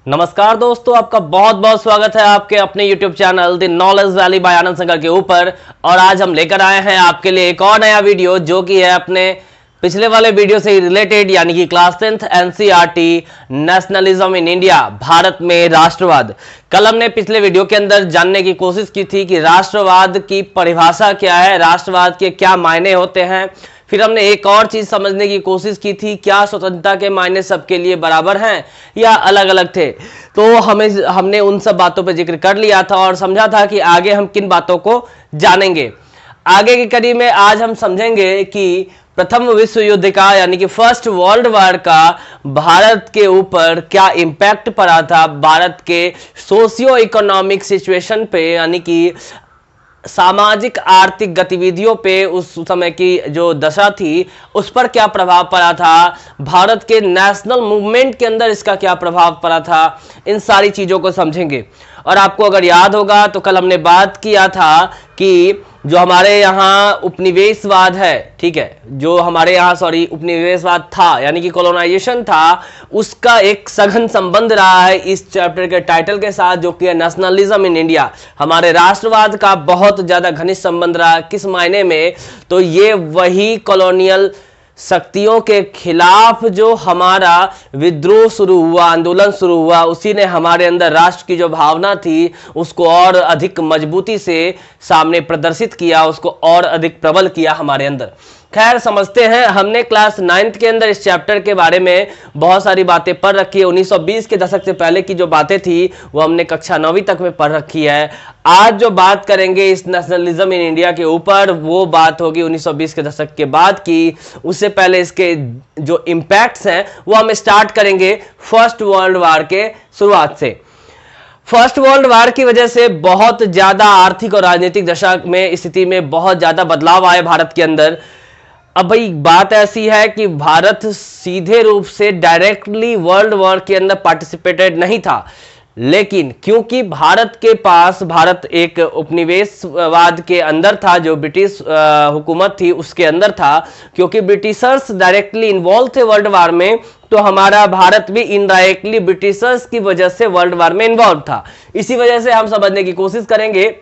नमस्कार दोस्तों, आपका बहुत बहुत स्वागत है आपके अपने YouTube channel the knowledge valley by Anand Sangar के ऊपर। और आज हम लेकर आए हैं आपके लिए एक और नया वीडियो जो कि है अपने पिछले वाले वीडियो से ही रिलेटेड, यानी कि class 10th NCERT nationalism in India, Bharat में राष्ट्रवाद। कल हमने पिछले वीडियो के अंदर जानने की कोशिश की थी कि राष्ट्रवाद की परिभाषा क्या है, राष्ट्रवाद के क्या मायने होते हैं। फिर हमने एक और चीज समझने की कोशिश की थी, क्या स्वतंत्रता के मायने सबके लिए बराबर हैं या अलग अलग थे। तो हमने उन सब बातों पर जिक्र कर लिया था और समझा था कि आगे हम किन बातों को जानेंगे। आगे की कड़ी में आज हम समझेंगे कि प्रथम विश्व युद्ध का, यानी कि फर्स्ट वर्ल्ड वॉर का भारत के ऊपर क्या इंपैक्ट पड़ा था, भारत के सोशियो इकोनॉमिक सिचुएशन पे, यानी कि सामाजिक आर्थिक गतिविधियों पे उस समय की जो दशा थी उस पर क्या प्रभाव पड़ा था, भारत के नेशनल मूवमेंट के अंदर इसका क्या प्रभाव पड़ा था। इन सारी चीजों को समझेंगे। और आपको अगर याद होगा तो कल हमने बात किया था कि जो हमारे यहाँ उपनिवेशवाद है, ठीक है, जो हमारे यहाँ उपनिवेशवाद था, यानी कि कॉलोनाइजेशन था, उसका एक सघन संबंध रहा है इस चैप्टर के टाइटल के साथ, जो कि है नेशनलिज्म इन इंडिया। हमारे राष्ट्रवाद का बहुत ज्यादा घनिष्ठ संबंध रहा। किस मायने में? तो ये वही कॉलोनियल शक्तियों के खिलाफ जो हमारा विद्रोह शुरू हुआ, आंदोलन शुरू हुआ, उसी ने हमारे अंदर राष्ट्र की जो भावना थी उसको और अधिक मजबूती से सामने प्रदर्शित किया, उसको और अधिक प्रबल किया हमारे अंदर। खैर, समझते हैं। हमने क्लास 9th के अंदर इस चैप्टर के बारे में बहुत सारी बातें पढ़ रखी है। 1920 के दशक से पहले की जो बातें थी वो हमने कक्षा 9वीं तक में पढ़ रखी है। आज जो बात करेंगे इस नेशनलिज्म इन इंडिया के ऊपर, वो बात होगी 1920 के दशक के बाद की। उससे पहले इसके जो इम्पैक्ट्स हैं वो हम स्टार्ट करेंगे फर्स्ट वर्ल्ड वॉर के शुरुआत से। फर्स्ट वर्ल्ड वॉर की वजह से बहुत ज्यादा आर्थिक और राजनीतिक दशा में, स्थिति में बहुत ज्यादा बदलाव आए भारत के अंदर। अब भाई बात ऐसी है कि भारत सीधे रूप से डायरेक्टली वर्ल्ड वॉर के अंदर पार्टिसिपेटेड नहीं था, लेकिन क्योंकि भारत एक उपनिवेशवाद के अंदर था, जो ब्रिटिश हुकूमत थी उसके अंदर था, क्योंकि ब्रिटिशर्स डायरेक्टली इन्वॉल्व थे वर्ल्ड वॉर में, तो हमारा भारत भी इनडायरेक्टली ब्रिटिशर्स की वजह से वर्ल्ड वॉर में इन्वॉल्व था। इसी वजह से हम समझने की कोशिश करेंगे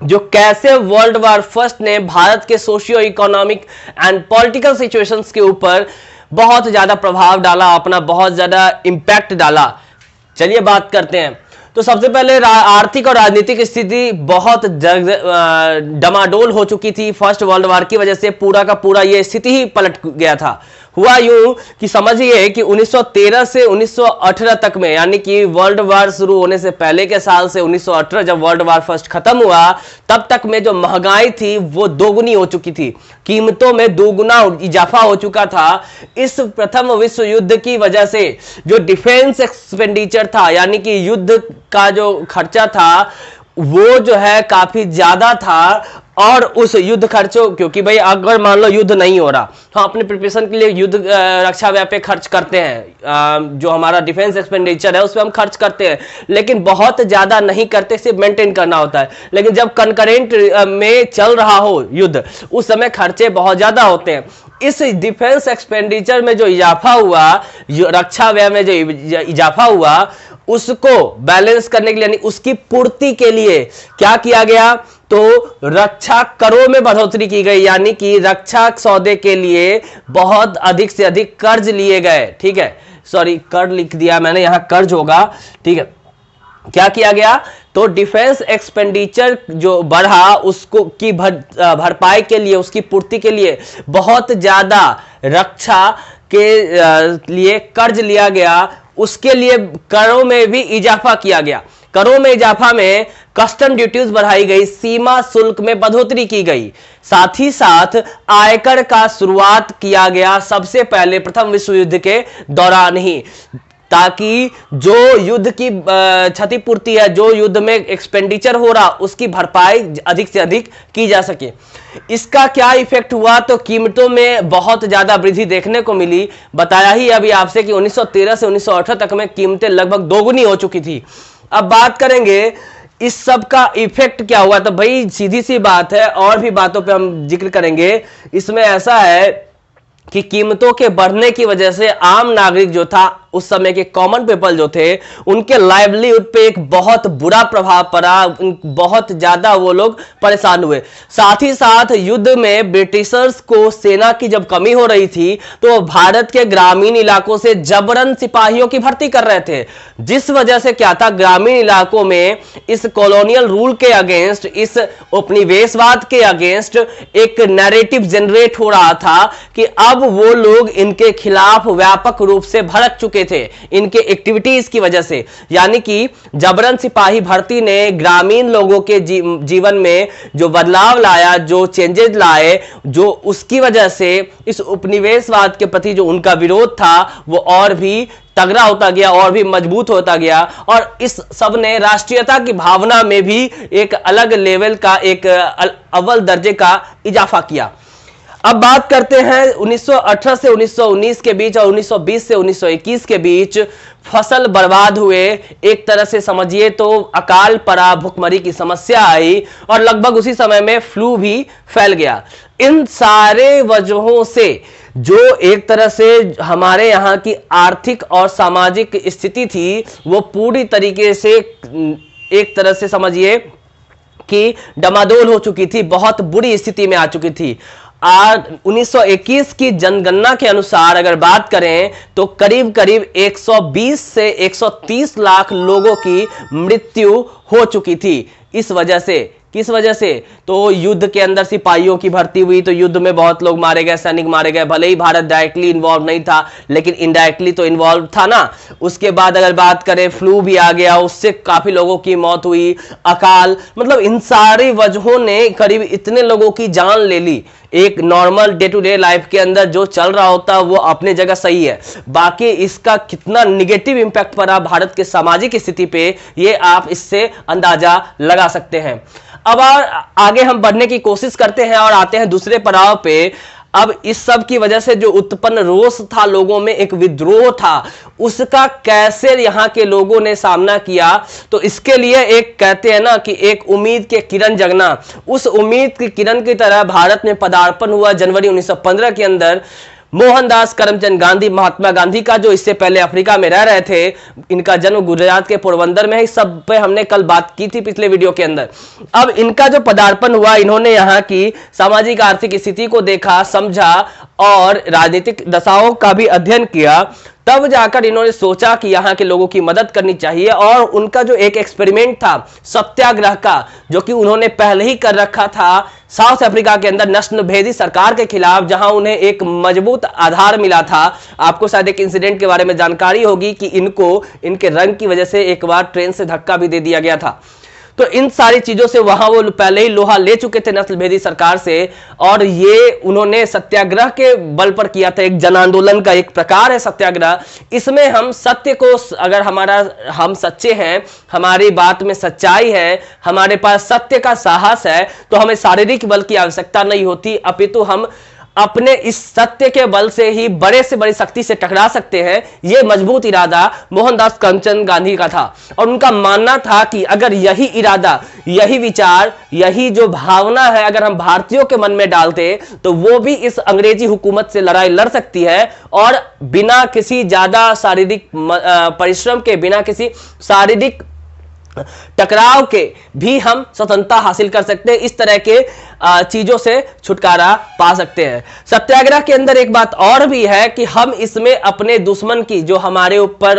जो कैसे वर्ल्ड वॉर फर्स्ट ने भारत के socio economic and political situations के ऊपर बहुत ज्यादा प्रभाव डाला, अपना बहुत ज्यादा इंपैक्ट डाला। चलिए बात करते हैं। तो सबसे पहले आर्थिक और राजनीतिक स्थिति बहुत डमाडोल हो चुकी थी। फर्स्ट वर्ल्ड वॉर की वजह से पूरा का पूरा ये स्थिति ही पलट गया था। हुआ यूं कि समझिए कि 1913 से 1918 तक में, यानी कि वर्ल्ड वॉर शुरू होने से पहले के साल से 1918 जब वर्ल्ड वॉर फर्स्ट खत्म हुआ, तब तक में जो महंगाई थी वो दोगुनी हो चुकी थी, कीमतों में दोगुना इजाफा हो चुका था। इस प्रथम विश्व युद्ध की वजह से जो डिफेंस एक्सपेंडिचर था, यानी कि युद्ध का जो खर्चा था वो जो है काफी ज्यादा था। और उस युद्ध खर्चों, क्योंकि भाई अगर मान लो युद्ध नहीं हो रहा, हम अपने प्रिपरेशन के लिए युद्ध रक्षा व्यय पे खर्च करते हैं, जो हमारा डिफेंस एक्सपेंडिचर है उस पर हम खर्च करते हैं, लेकिन बहुत ज्यादा नहीं करते, सिर्फ मेंटेन करना होता है। लेकिन जब कनकरेंट में चल रहा हो युद्ध, उस समय खर्चे बहुत ज्यादा होते हैं। इस डिफेंस एक्सपेंडिचर में जो इजाफा हुआ, रक्षा व्यय में जो इजाफा हुआ, उसको बैलेंस करने के लिए, यानी उसकी पूर्ति के लिए क्या किया गया, तो रक्षा करों में बढ़ोतरी की गई, यानी कि रक्षा सौदे के लिए बहुत अधिक से अधिक कर्ज लिए गए। ठीक है, सॉरी कर लिख दिया मैंने, यहां कर्ज होगा। ठीक है, क्या किया गया, तो डिफेंस एक्सपेंडिचर जो बढ़ा उसको की भरपाई के लिए, उसकी पूर्ति के लिए बहुत ज्यादा रक्षा के लिए कर्ज लिया गया। उसके लिए करों में भी इजाफा किया गया। करों में इजाफा में कस्टम ड्यूटीज बढ़ाई गई, सीमा शुल्क में बढ़ोतरी की गई, साथ ही साथ आयकर का शुरुआत किया गया सबसे पहले प्रथम विश्व युद्ध के दौरान ही, ताकि जो युद्ध की क्षतिपूर्ति है, जो युद्ध में एक्सपेंडिचर हो रहा, उसकी भरपाई अधिक से अधिक की जा सके। इसका क्या इफेक्ट हुआ, तो कीमतों में बहुत ज्यादा वृद्धि देखने को मिली। बताया ही अभी आपसे कि 1913 से 1918 तक में कीमतें लगभग दोगुनी हो चुकी थी। अब बात करेंगे इस सब का इफेक्ट क्या हुआ, तो भाई सीधी सी बात है, और भी बातों पे हम जिक्र करेंगे। इसमें ऐसा है कि कीमतों के बढ़ने की वजह से आम नागरिक जो था उस समय के कॉमन पीपल जो थे उनके लाइवलीहुड पे एक बहुत बुरा प्रभाव पड़ा, बहुत ज्यादा वो लोग परेशान हुए। साथ ही साथ युद्ध में ब्रिटिशर्स को सेना की जब कमी हो रही थी तो भारत के ग्रामीण इलाकों से जबरन सिपाहियों की भर्ती कर रहे थे, जिस वजह से क्या था, ग्रामीण इलाकों में इस कॉलोनियल रूल के अगेंस्ट, इस उपनिवेशवाद के अगेंस्ट एक नैरेटिव जनरेट हो रहा था कि अब वो लोग इनके खिलाफ व्यापक रूप से भड़क चुके थे इनके एक्टिविटीज की वजह से। यानी कि जबरन सिपाही भर्ती ने ग्रामीण लोगों के जीवन में जो बदलाव लाया, जो चेंजेस लाए, जो उसकी वजह से इस उपनिवेशवाद के प्रति जो उनका विरोध था वो और भी तगड़ा होता गया और भी मजबूत होता गया, और इस सब ने राष्ट्रीयता की भावना में भी एक अलग लेवल का, एक अव्वल दर्जे का इजाफा किया। अब बात करते हैं 1918 से 1919 के बीच और 1920 से 1921 के बीच फसल बर्बाद हुए। एक तरह से समझिए तो अकाल पड़ा, भुखमरी की समस्या आई और लगभग उसी समय में फ्लू भी फैल गया। इन सारे वजहों से जो एक तरह से हमारे यहाँ की आर्थिक और सामाजिक स्थिति थी वो पूरी तरीके से एक तरह से समझिए कि डमाडोल हो चुकी थी, बहुत बुरी स्थिति में आ चुकी थी। आज 1921 की जनगणना के अनुसार अगर बात करें तो करीब करीब 120 से 130 लाख लोगों की मृत्यु हो चुकी थी। इस वजह से, किस वजह से, तो युद्ध के अंदर सिपाहियों की भर्ती हुई तो युद्ध में बहुत लोग मारे गए, सैनिक मारे गए। भले ही भारत डायरेक्टली इन्वॉल्व नहीं था लेकिन इनडायरेक्टली तो इन्वॉल्व था ना। उसके बाद अगर बात करें फ्लू भी आ गया, उससे काफी लोगों की मौत हुई, अकाल, मतलब इन सारी वजहों ने करीब इतने लोगों की जान ले ली। एक normal day to day life के अंदर जो चल रहा होता वो अपने जगह सही है, बाकी इसका कितना निगेटिव इंपैक्ट पड़ा भारत के सामाजिक स्थिति पे ये आप इससे अंदाजा लगा सकते हैं। अब आगे हम बढ़ने की कोशिश करते हैं और आते हैं दूसरे पड़ाव पे। अब इस सब की वजह से जो उत्पन्न रोष था लोगों में, एक विद्रोह था, उसका कैसे यहां के लोगों ने सामना किया, तो इसके लिए एक कहते हैं ना कि एक उम्मीद के किरण जगना, उस उम्मीद की किरण की तरह भारत में पदार्पण हुआ जनवरी 1915 के अंदर। मोहनदास करमचंद गांधी, महात्मा गांधी का जो इससे पहले अफ्रीका में रह रहे थे, इनका जन्म गुजरात के पोरबंदर में है, इस सब पे हमने कल बात की थी पिछले वीडियो के अंदर। अब इनका जो पदार्पण हुआ, इन्होंने यहाँ की सामाजिक आर्थिक स्थिति को देखा, समझा और राजनीतिक दशाओं का भी अध्ययन किया। तब जाकर इन्होंने सोचा कि यहाँ के लोगों की मदद करनी चाहिए और उनका जो एक एक्सपेरिमेंट था सत्याग्रह का, जो कि उन्होंने पहले ही कर रखा था साउथ अफ्रीका के अंदर नस्ल भेदी सरकार के खिलाफ, जहां उन्हें एक मजबूत आधार मिला था। आपको शायद एक इंसिडेंट के बारे में जानकारी होगी कि इनको इनके रंग की वजह से एक बार ट्रेन से धक्का भी दे दिया गया था। तो इन सारी चीजों से वहां वो पहले ही लोहा ले चुके थे नस्ल भेदी सरकार से, और ये उन्होंने सत्याग्रह के बल पर किया था। एक जन आंदोलन का एक प्रकार है सत्याग्रह। इसमें हम सत्य को, अगर हम सच्चे हैं, हमारी बात में सच्चाई है, हमारे पास सत्य का साहस है, तो हमें शारीरिक बल की आवश्यकता नहीं होती, अपितु हम अपने इस सत्य के बल से ही बड़े से बड़ी शक्ति से टकरा सकते हैं। यह मजबूत इरादा मोहनदास करमचंद गांधी का था और उनका मानना था कि अगर यही इरादा, यही विचार, यही जो भावना है अगर हम भारतीयों के मन में डालते तो वो भी इस अंग्रेजी हुकूमत से लड़ाई लड़ सकती है और बिना किसी ज्यादा शारीरिक परिश्रम के, बिना किसी शारीरिक टकराव के भी हम स्वतंत्रता हासिल कर सकते हैं। इस तरह के चीजों से छुटकारा पा सकते हैं। सत्याग्रह के अंदर एक बात और भी है कि हम इसमें अपने दुश्मन की, जो हमारे ऊपर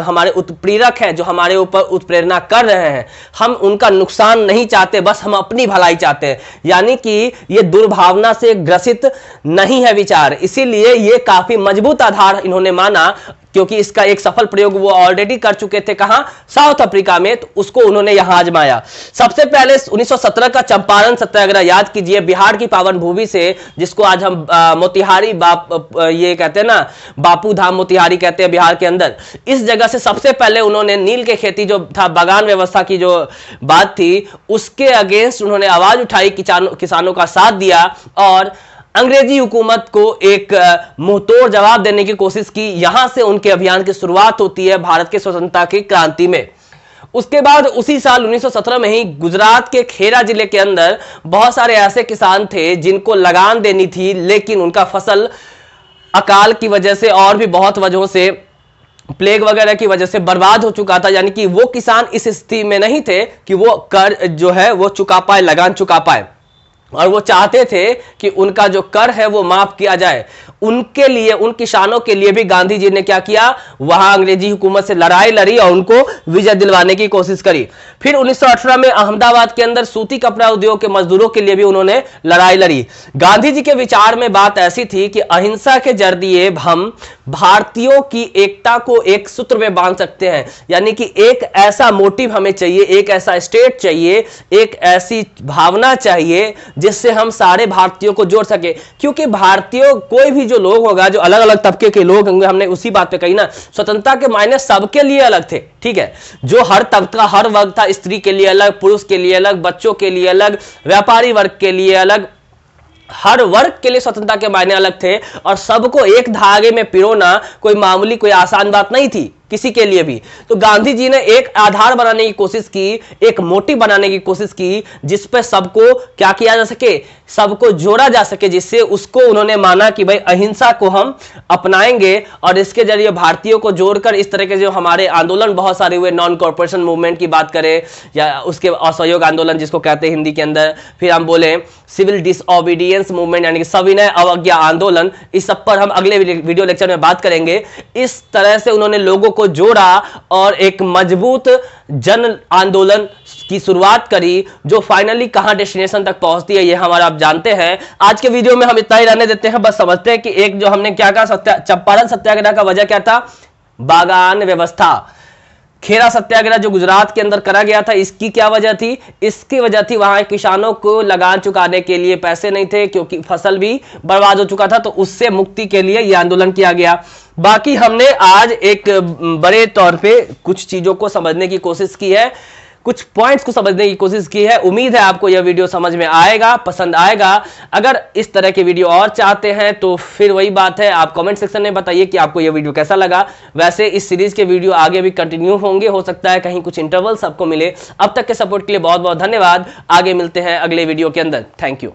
हमारे उत्प्रेरक हैं, जो हमारे ऊपर उत्प्रेरणा कर रहे हैं, हम उनका नुकसान नहीं चाहते, बस हम अपनी भलाई चाहते हैं। यानी कि ये दुर्भावना से ग्रसित नहीं है विचार, इसीलिए ये काफी मजबूत आधार इन्होंने माना, क्योंकि इसका एक सफल प्रयोग वो ऑलरेडी कर चुके थे। कहां? साउथ अफ्रीका में। तो उसको उन्होंने यहां आजमाया। सबसे पहले 1917 का चंपारण सत्याग्रह याद कीजिए, बिहार की पावन भूमि से, जिसको आज हम मोतिहारी ये कहते हैं ना, बापू धाम मोतिहारी कहते हैं बिहार के अंदर। इस जगह से सबसे पहले उन्होंने नील के खेती जो था, बागान व्यवस्था की जो बात थी, उसके अगेंस्ट उन्होंने आवाज उठाई, किसानों का साथ दिया और अंग्रेजी हुकूमत को एक मुंहतोड़ जवाब देने की कोशिश की। यहां से उनके अभियान की शुरुआत होती है भारत के स्वतंत्रता की क्रांति में। उसके बाद उसी साल 1917 में ही गुजरात के खेड़ा जिले के अंदर बहुत सारे ऐसे किसान थे जिनको लगान देनी थी, लेकिन उनका फसल अकाल की वजह से और भी बहुत वजहों से प्लेग वगैरह की वजह से बर्बाद हो चुका था, यानी कि वो किसान इस स्थिति में नहीं थे कि वो कर जो है वो चुका पाए, लगान चुका पाए, और वो चाहते थे कि उनका जो कर है वो माफ किया जाए। उनके लिए, उन किसानों के लिए भी गांधी जी ने क्या किया, वहां अंग्रेजी हुकूमत से लड़ाई लड़ी और उनको विजय दिलवाने की कोशिश करी। फिर 1918 में अहमदाबाद के अंदर सूती कपड़ा उद्योग के मजदूरों के लिए भी उन्होंने लड़ाई लड़ी। गांधी जी के विचार में बात ऐसी थी कि अहिंसा के जरिए हम भारतीयों की एकता को एक सूत्र में बांध सकते हैं, यानी कि एक ऐसा मोटिव हमें चाहिए, एक ऐसा स्टेट चाहिए, एक ऐसी भावना चाहिए जिससे हम सारे भारतीयों को जोड़ सके। क्योंकि भारतीयों, कोई भी जो लोग होगा, जो अलग अलग तबके के लोग होंगे, हमने उसी बात पे कही ना, स्वतंत्रता के मायने सबके लिए अलग थे, ठीक है। जो हर तबका, हर वर्ग था, स्त्री के लिए अलग, पुरुष के लिए अलग, बच्चों के लिए अलग, व्यापारी वर्ग के लिए अलग, हर वर्ग के लिए स्वतंत्रता के मायने अलग थे। और सबको एक धागे में पिरोना कोई मामूली, कोई आसान बात नहीं थी किसी के लिए भी। तो गांधी जी ने एक आधार बनाने की कोशिश की, एक मोटिव बनाने की कोशिश की, जिस पे सबको क्या किया जा सके, सबको जोड़ा जा सके, जिससे उसको उन्होंने माना कि भाई अहिंसा को हम अपनाएंगे और इसके जरिए भारतीयों को जोड़कर इस तरह के जो हमारे आंदोलन बहुत सारे हुए, नॉन कॉर्पोरेशन मूवमेंट की बात करें या उसके असहयोग आंदोलन जिसको कहते हैं हिंदी के अंदर, फिर हम बोले सिविल डिसओबीडियंस मूवमेंट यानी कि सविनय अवज्ञा आंदोलन, इस सब पर हम अगले वीडियो लेक्चर में बात करेंगे। इस तरह से उन्होंने लोगों को जोड़ा और एक मजबूत जन आंदोलन की शुरुआत करी, जो फाइनली कहां डेस्टिनेशन तक पहुंचती है ये हमारा आप जानते हैं। आज के वीडियो में हम इतना ही रहने देते हैं, बस समझते हैं कि एक जो हमने क्या कहा, चंपारण सत्याग्रह का वजह क्या था, बागान व्यवस्था। खेरा सत्याग्रह जो गुजरात के अंदर करा गया था, इसकी क्या वजह थी, इसकी वजह थी वहां किसानों को लगान चुकाने के लिए पैसे नहीं थे, क्योंकि फसल भी बर्बाद हो चुका था, तो उससे मुक्ति के लिए यह आंदोलन किया गया। बाकी हमने आज एक बड़े तौर पे कुछ चीजों को समझने की कोशिश की है, कुछ पॉइंट्स को समझने की कोशिश की है। उम्मीद है आपको यह वीडियो समझ में आएगा, पसंद आएगा। अगर इस तरह के वीडियो और चाहते हैं तो फिर वही बात है, आप कमेंट सेक्शन में बताइए कि आपको यह वीडियो कैसा लगा। वैसे इस सीरीज के वीडियो आगे भी कंटिन्यू होंगे, हो सकता है कहीं कुछ इंटरवल सबको मिले। अब तक के सपोर्ट के लिए बहुत बहुत धन्यवाद। आगे मिलते हैं अगले वीडियो के अंदर। Thank you.